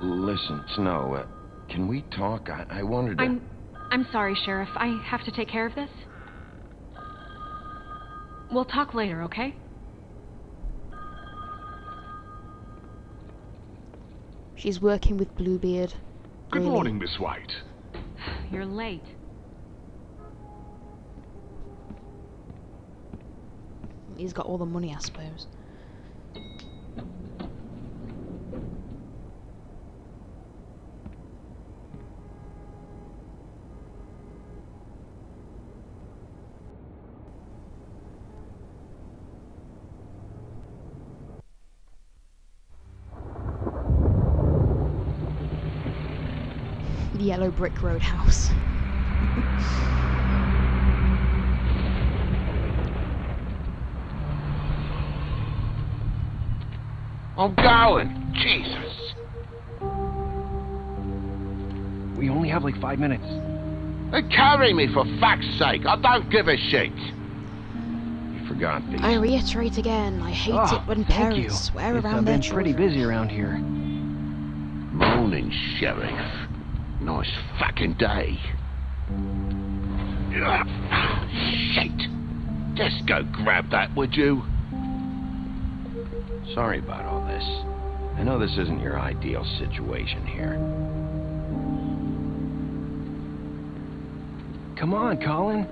Listen, Snow, can we talk? I wanted to... I'm sorry, Sheriff. I have to take care of this. We'll talk later, okay? She's working with Bluebeard. Good Really. morning, Miss White. You're late. He's got all the money, I suppose. The yellow brick road house. I'm going. Jesus. We only have like 5 minutes. Carry me for fuck's sake. I don't give a shit. You forgot these. I reiterate again, I hate it when thank you. parents swear It's around their been children. pretty busy around here. Morning, Sheriff. Nice fucking day. Shit. Just go grab that, would you? Sorry about all this. I know this isn't your ideal situation here. Come on, Colin.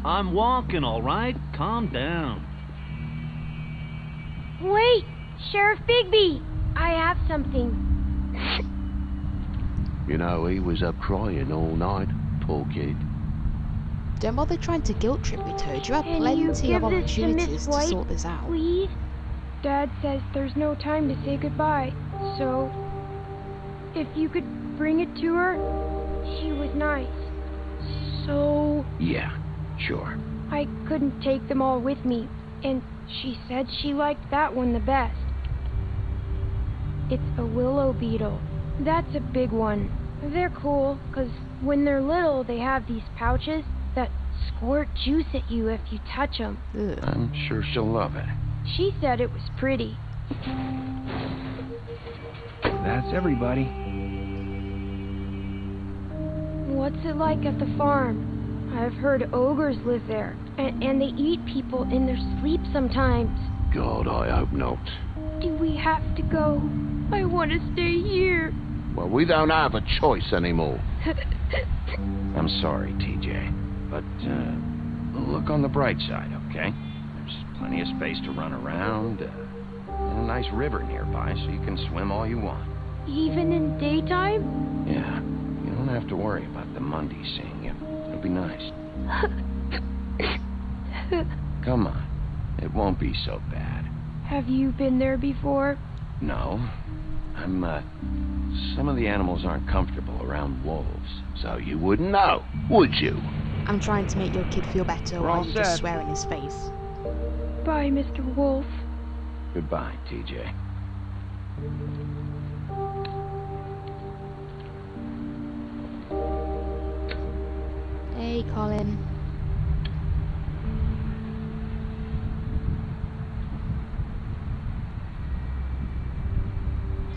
I'm walking, all right? Calm down. Wait! Sheriff Bigby! I have something. You know, he was up crying all night, poor kid. Don't bother trying to guilt trip me, Toad. You had Can plenty you of give this to opportunities Miss to White, sort this out. please? Dad says there's no time to say goodbye, so if you could bring it to her, she was nice. So Yeah, sure. I couldn't take them all with me, and she said she liked that one the best. It's a willow beetle. That's a big one. They're cool, 'cause when they're little, they have these pouches that squirt juice at you if you touch them. I'm sure she'll love it. She said it was pretty. That's everybody. What's it like at the farm? I've heard ogres live there, and they eat people in their sleep sometimes. God, I hope not. Do we have to go? I want to stay here. Well, we don't have a choice anymore. I'm sorry, TJ. But, look on the bright side, okay? There's plenty of space to run around, and a nice river nearby so you can swim all you want. Even in daytime? Yeah, you don't have to worry about the Mundy seeing you. It'll be nice. Come on. It won't be so bad. Have you been there before? No. Some of the animals aren't comfortable around wolves, so you wouldn't know, would you? I'm trying to make your kid feel better We're while all you just set. swear in his face. Bye, Mr. Wolf. Goodbye, TJ. Hey, Colin.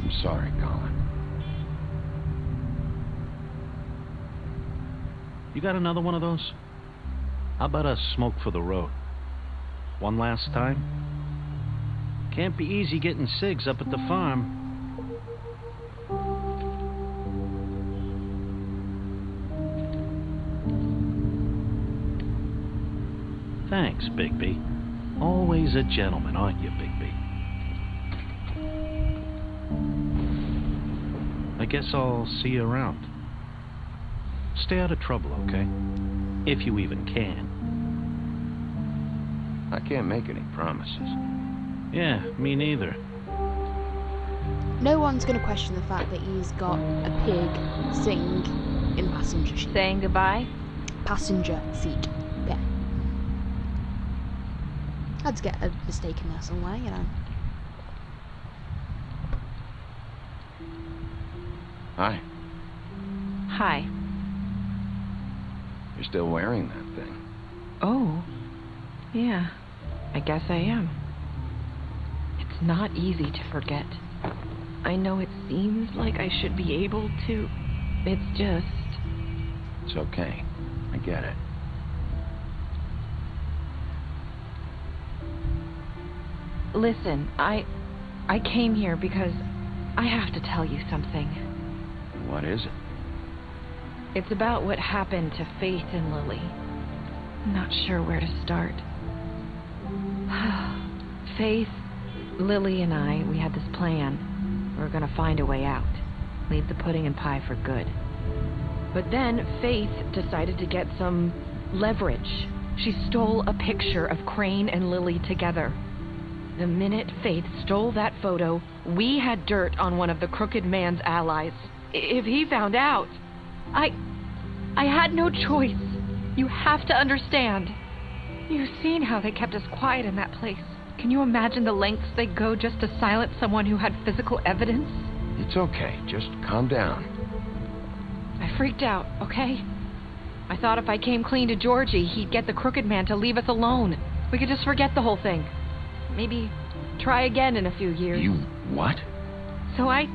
I'm sorry, Colin. You got another one of those? How about a smoke for the road? One last time? Can't be easy getting cigs up at the farm. Thanks, Bigby. Always a gentleman, aren't you, Bigby? I guess I'll see you around. Stay out of trouble, okay? If you even can. I can't make any promises. Yeah, me neither. No one's going to question the fact that he's got a pig sitting in the passenger seat. Saying goodbye? Passenger seat. Yeah. Had to get a mistake in there somewhere, you know. Hi. Hi. You're still wearing that thing. Oh. Yeah. I guess I am. It's not easy to forget. I know it seems like I should be able to. It's just... It's okay. I get it. Listen, I came here because I have to tell you something. What is it? It's about what happened to Faith and Lily. I'm not sure where to start. Faith, Lily, and I, we had this plan. We were gonna find a way out. Leave the pudding and pie for good. But then Faith decided to get some leverage. She stole a picture of Crane and Lily together. The minute Faith stole that photo, we had dirt on one of the Crooked Man's allies. If he found out, I had no choice. You have to understand. You've seen how they kept us quiet in that place. Can you imagine the lengths they go just to silence someone who had physical evidence? It's okay. Just calm down. I freaked out, okay? I thought if I came clean to Georgie, he'd get the Crooked Man to leave us alone. We could just forget the whole thing. Maybe try again in a few years. You what? So I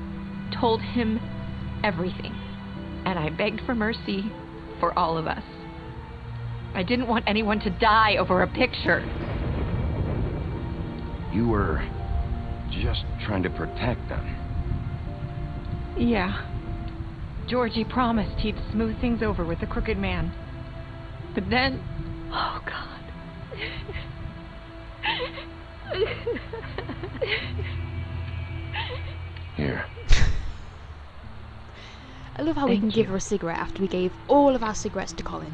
told him everything. And I begged for mercy for all of us. I didn't want anyone to die over a picture. You were just trying to protect them. Yeah. Georgie promised he'd smooth things over with the Crooked Man. But then... Oh, God. Here. I love how we can give her a cigarette after we gave all of our cigarettes to Colin.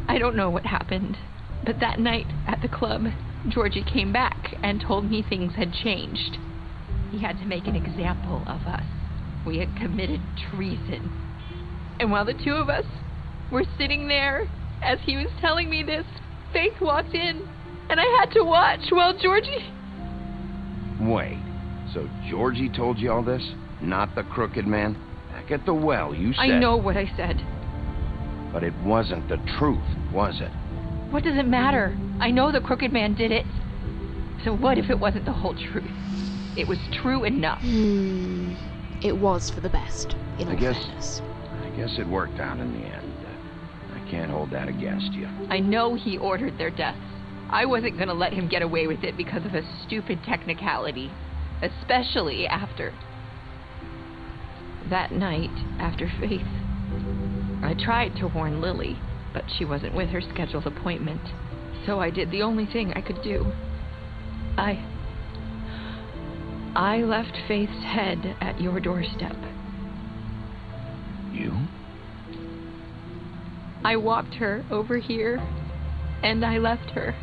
I don't know what happened, but that night at the club, Georgie came back and told me things had changed. He had to make an example of us. We had committed treason. And while the two of us were sitting there, as he was telling me this, Faith walked in, and I had to watch while Georgie... Wait, so Georgie told you all this? Not the Crooked Man? Back at the well, you said... I know what I said. But it wasn't the truth, was it? What does it matter? I know the Crooked Man did it. So what if it wasn't the whole truth? It was true enough. It was for the best, in all fairness. I guess it worked out in the end. I can't hold that against you. I know he ordered their deaths. I wasn't gonna let him get away with it because of a stupid technicality. Especially after... that night, after Faith. I tried to warn Lily, but she wasn't with her scheduled appointment. So I did the only thing I could do. I left Faith's head at your doorstep. You? I walked her over here, and I left her,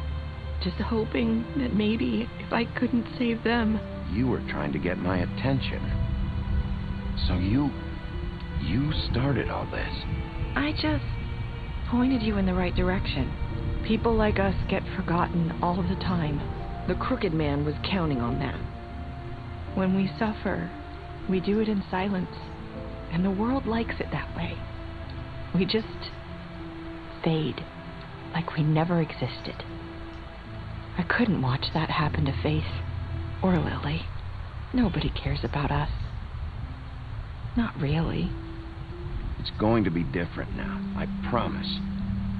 just hoping that maybe if I couldn't save them... You were trying to get my attention. So you started all this. I just pointed you in the right direction. People like us get forgotten all the time. The Crooked Man was counting on that. When we suffer, we do it in silence, and the world likes it that way. We just fade, like we never existed. I couldn't watch that happen to Faith, or Lily. Nobody cares about us. Not really. It's going to be different now, I promise.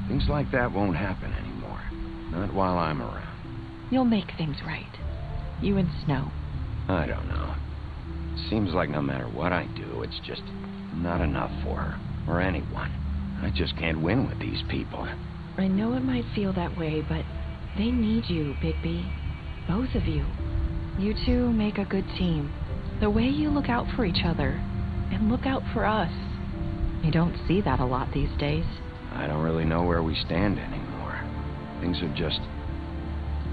Things like that won't happen anymore. Not while I'm around. You'll make things right. You and Snow. I don't know. Seems like no matter what I do, it's just not enough for her, or anyone. I just can't win with these people. I know it might feel that way, but they need you, Bigby. Both of you. You two make a good team. The way you look out for each other, and look out for us. You don't see that a lot these days. I don't really know where we stand anymore. Things are just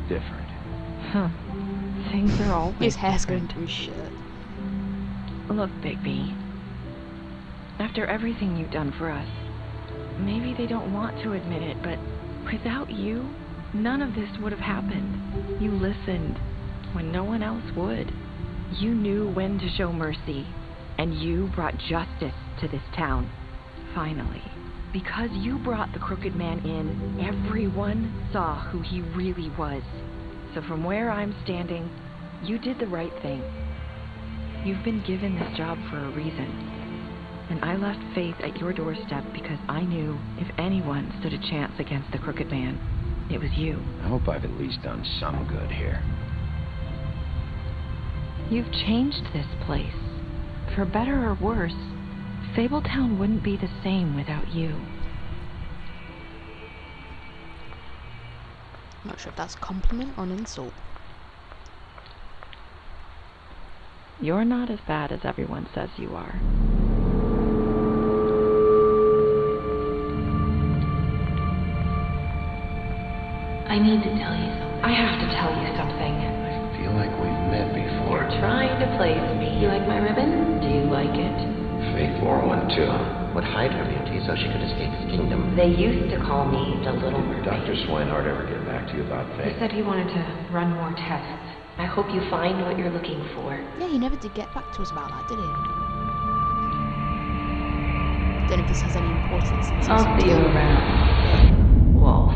different. Huh. Things are always His hair's different. going through his shirt. Look, Bigby. After everything you've done for us, maybe they don't want to admit it, but without you, none of this would have happened. You listened when no one else would. You knew when to show mercy, and you brought justice to this town. Finally. Because you brought the Crooked Man in, everyone saw who he really was. So from where I'm standing, you did the right thing. You've been given this job for a reason. And I left Faith at your doorstep because I knew if anyone stood a chance against the Crooked Man, it was you. I hope I've at least done some good here. You've changed this place. For better or worse, Fabletown wouldn't be the same without you. I'm not sure if that's a compliment or an insult. You're not as bad as everyone says you are. I need to tell you something. I have to tell you something. I feel like we've met before. You're trying to place me. You like my ribbon? Do you like it? Faith wore one too. Would hide her beauty so she could escape his kingdom. They used to call me the Little Did Mermaid. Dr. Swinehart ever get back to you about He Faith? said he wanted to run more tests. I hope you find what you're looking for. Yeah, he never did get back to us about that, did he? Don't know if this has any importance in I'll season see you 2. around, Wolf.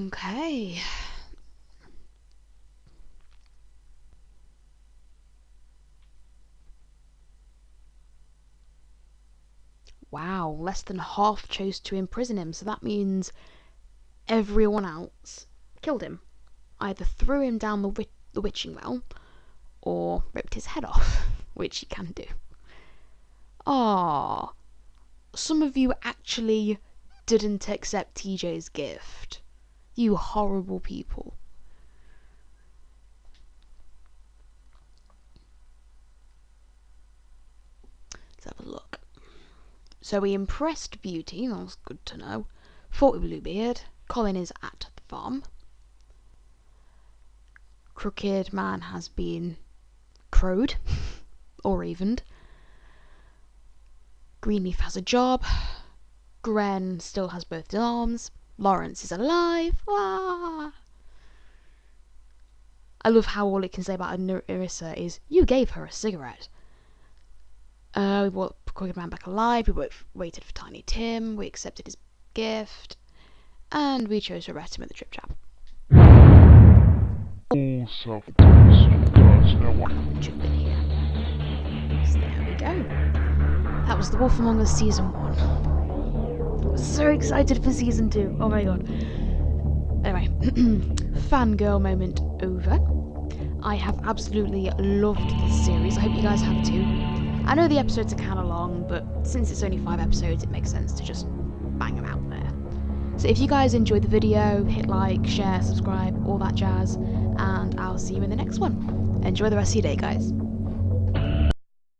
Okay. Wow, less than half chose to imprison him, so that means everyone else killed him. Either threw him down the witching well, or ripped his head off, which you can do. Ah, some of you actually didn't accept TJ's gift. You horrible people. Let's have a look. So we impressed Beauty, that was good to know. Fought with Bluebeard. Colin is at the farm. Crooked Man has been crowed or evened. Greenleaf has a job. Gren still has both his arms. Lawrence is alive. Ah! I love how all it can say about Nerissa is, you gave her a cigarette. We brought Crooked Man back alive. We waited for Tiny Tim. We accepted his gift. And we chose to arrest him at the Trip Trap. All self-defense guards know what. Jump in here. So there we go. That was The Wolf Among Us Season 1. So excited for Season 2. Oh my god. Anyway, fangirl moment over. I have absolutely loved this series. I hope you guys have too. I know the episodes are kind of long, but since it's only 5 episodes, it makes sense to just bang them out there. So if you guys enjoyed the video, hit like, share, subscribe, all that jazz, and I'll see you in the next one. Enjoy the rest of your day, guys.